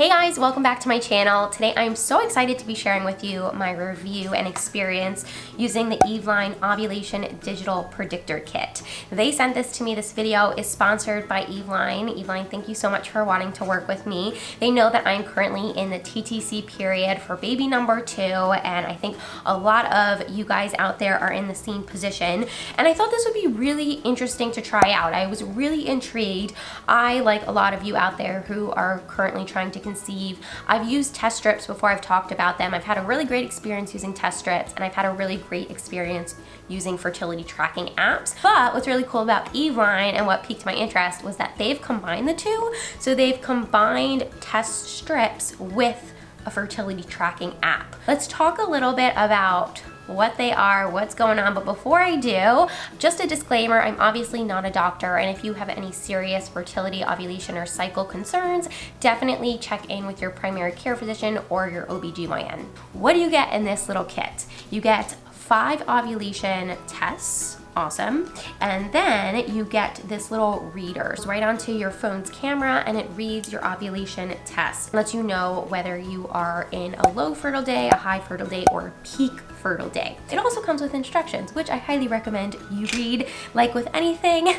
Hey guys, welcome back to my channel. Today I'm so excited to be sharing with you my review and experience using the Eveline Ovulation Digital Predictor Kit. They sent this to me. This video is sponsored by Eveline. Eveline, thank you so much for wanting to work with me. They know that I'm currently in the TTC period for baby number 2, and I think a lot of you guys out there are in the same position, and I thought this would be really interesting to try out. I was really intrigued. I, like a lot of you out there who are currently trying to conceive, I've used test strips before. I've talked about them. I've had a really great experience using test strips, and I've had a really great experience using fertility tracking apps. But what's really cool about Eveline and what piqued my interest was that they've combined the two. So they've combined test strips with a fertility tracking app. Let's talk a little bit about what they are, what's going on. But before I do, just a disclaimer, I'm obviously not a doctor, and if you have any serious fertility, ovulation, or cycle concerns, definitely check in with your primary care physician or your OBGYN. What do you get in this little kit? You get 5 ovulation tests. Awesome. And then you get this little reader right onto your phone's camera, and it reads your ovulation test. It lets you know whether you are in a low fertile day, a high fertile day, or a peak fertile day. It also comes with instructions, which I highly recommend you read. Like with anything,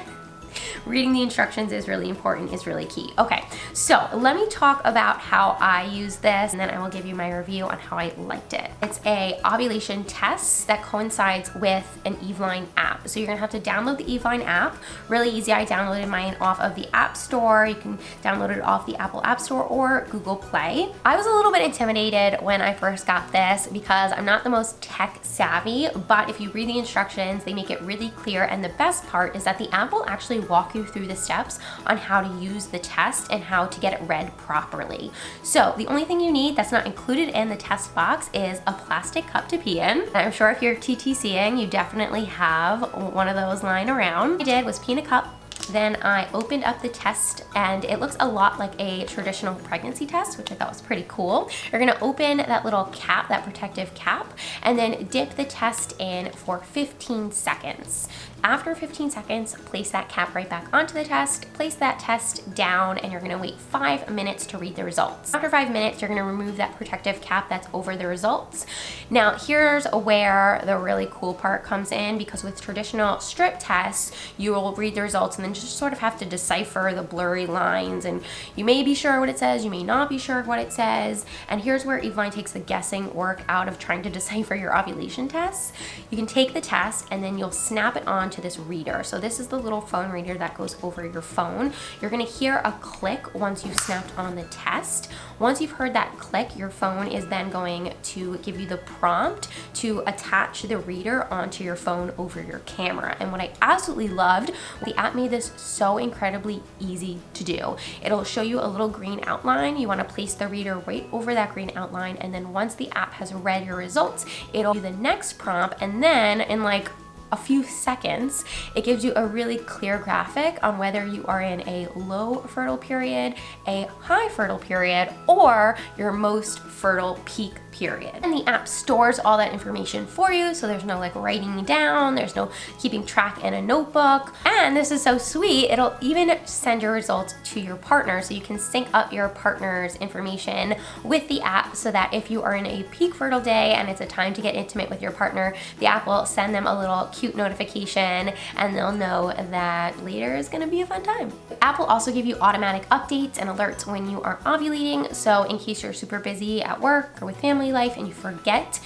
reading the instructions is really important, is really key. Okay, so let me talk about how I use this, and then I will give you my review on how I liked it. It's a ovulation test that coincides with an Eveline app. So you're gonna have to download the Eveline app. Really easy. I downloaded mine off of the App Store. You can download it off the Apple App Store or Google Play. I was a little bit intimidated when I first got this because I'm not the most tech savvy, but if you read the instructions, they make it really clear, and the best part is that the app will actually walk you through the steps on how to use the test and how to get it read properly. So the only thing you need that's not included in the test box is a plastic cup to pee in. And I'm sure if you're TTCing, you definitely have one of those lying around. What I did was pee in a cup. Then I opened up the test, and it looks a lot like a traditional pregnancy test, which I thought was pretty cool. You're gonna open that little cap, that protective cap, and then dip the test in for 15 seconds. After 15 seconds, place that cap right back onto the test, place that test down, and you're gonna wait 5 minutes to read the results. After 5 minutes, you're gonna remove that protective cap that's over the results. Now, here's where the really cool part comes in, because with traditional strip tests, you will read the results and then just sort of have to decipher the blurry lines, and you may be sure what it says, you may not be sure what it says. And here's where Eveline takes the guessing work out of trying to decipher your ovulation tests. You can take the test and then you'll snap it on to this reader. So this is the little phone reader that goes over your phone. You're gonna hear a click once you've snapped on the test. Once you've heard that click, your phone is then going to give you the prompt to attach the reader onto your phone over your camera. And what I absolutely loved, the app made this so incredibly easy to do. It'll show you a little green outline. You wanna place the reader right over that green outline, and then once the app has read your results, it'll do the next prompt, and then in like a few seconds, it gives you a really clear graphic on whether you are in a low fertile period, a high fertile period, or your most fertile peak period. And the app stores all that information for you, so there's no like writing down, there's no keeping track in a notebook. And this is so sweet, it'll even send your results to your partner, so you can sync up your partner's information with the app, so that if you are in a peak fertile day and it's a time to get intimate with your partner, the app will send them a little cute notification, and they'll know that later is gonna be a fun time. The app will also give you automatic updates and alerts when you are ovulating, so in case you're super busy at work or with family life and you forget,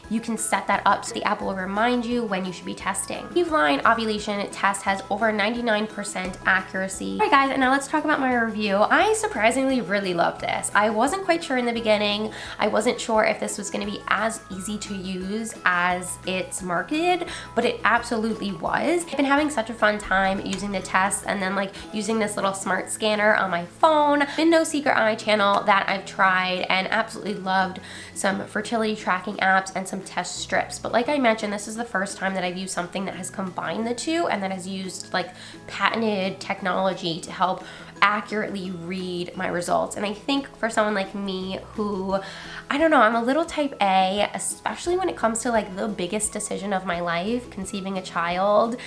you can set that up so the app will remind you when you should be testing. Eveline Ovulation Test has over 99% accuracy. All right guys, and now let's talk about my review. I surprisingly really loved this. I wasn't quite sure in the beginning. I wasn't sure if this was gonna be as easy to use as it's marketed, but it absolutely was. I've been having such a fun time using the test, and then like using this little smart scanner on my phone. Been no secret on my channel that I've tried and absolutely loved some fertility tracking apps and some test strips. But like I mentioned, this is the first time that I've used something that has combined the two and that has used like patented technology to help accurately read my results. And I think for someone like me who, I don't know, I'm a little type A, especially when it comes to like the biggest decision of my life, conceiving a child.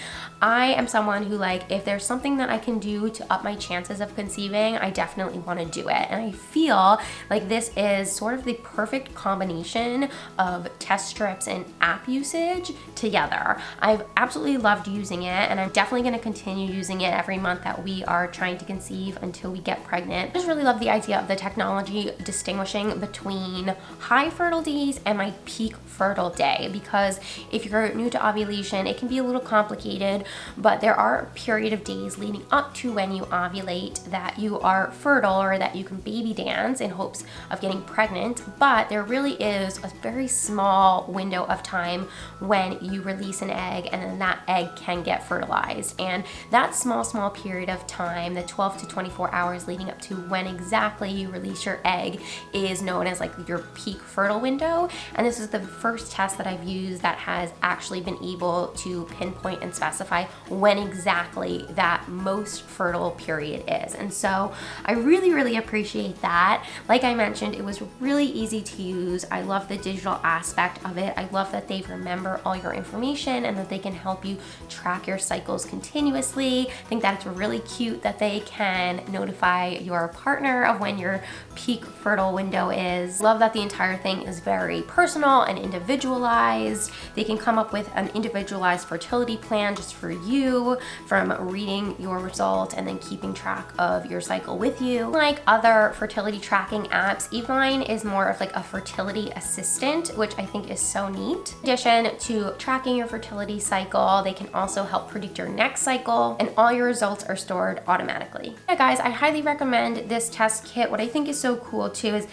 I am someone who, like, if there's something that I can do to up my chances of conceiving, I definitely want to do it. And I feel like this is sort of the perfect combination of test strips and app usage together. I've absolutely loved using it, and I'm definitely going to continue using it every month that we are trying to conceive until we get pregnant. I just really love the idea of the technology distinguishing between high fertile days and my peak fertile day, because if you're new to ovulation, it can be a little complicated, but there are a period of days leading up to when you ovulate that you are fertile, or that you can baby dance in hopes of getting pregnant. But there really is a very small window of time when you release an egg, and then that egg can get fertilized. And that small period of time, the 12 to 24 hours leading up to when exactly you release your egg, is known as like your peak fertile window. And this is the first test that I've used that has actually been able to pinpoint and specify when exactly that most fertile period is. And so I really appreciate that. Like I mentioned, it was really easy to use. I love the digital aspect of it. I love that they remember all your information and that they can help you track your cycles continuously. I think that it's really cute that they can notify your partner of when your peak fertile window is. Love that the entire thing is very personal and individualized. They can come up with an individualized fertility plan just for you, from reading your result and then keeping track of your cycle with you. Like other fertility tracking apps, Eveline is more of like a fertility assistant, which I think is so neat. In addition to tracking your fertility cycle, they can also help predict your next cycle, and all your results are stored automatically. Yeah, guys, I highly recommend this test kit. What I think is so cool too is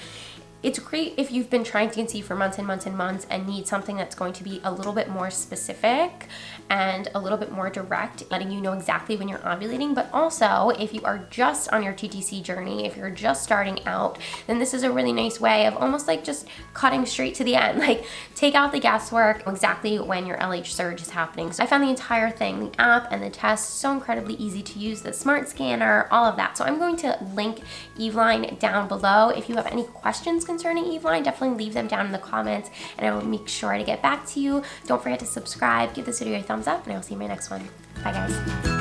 it's great if you've been trying to conceive for months and months and months and need something that's going to be a little bit more specific and a little bit more direct, letting you know exactly when you're ovulating. But also, if you are just on your TTC journey, if you're just starting out, then this is a really nice way of almost like just cutting straight to the end. Like, take out the guesswork, exactly when your LH surge is happening. So I found the entire thing, the app and the test, so incredibly easy to use, the smart scanner, all of that. So I'm going to link Eveline down below. If you have any questions concerning Eveline, definitely leave them down in the comments and I will make sure to get back to you. Don't forget to subscribe, give this video a thumbs up, and I will see you in my next one. Bye guys.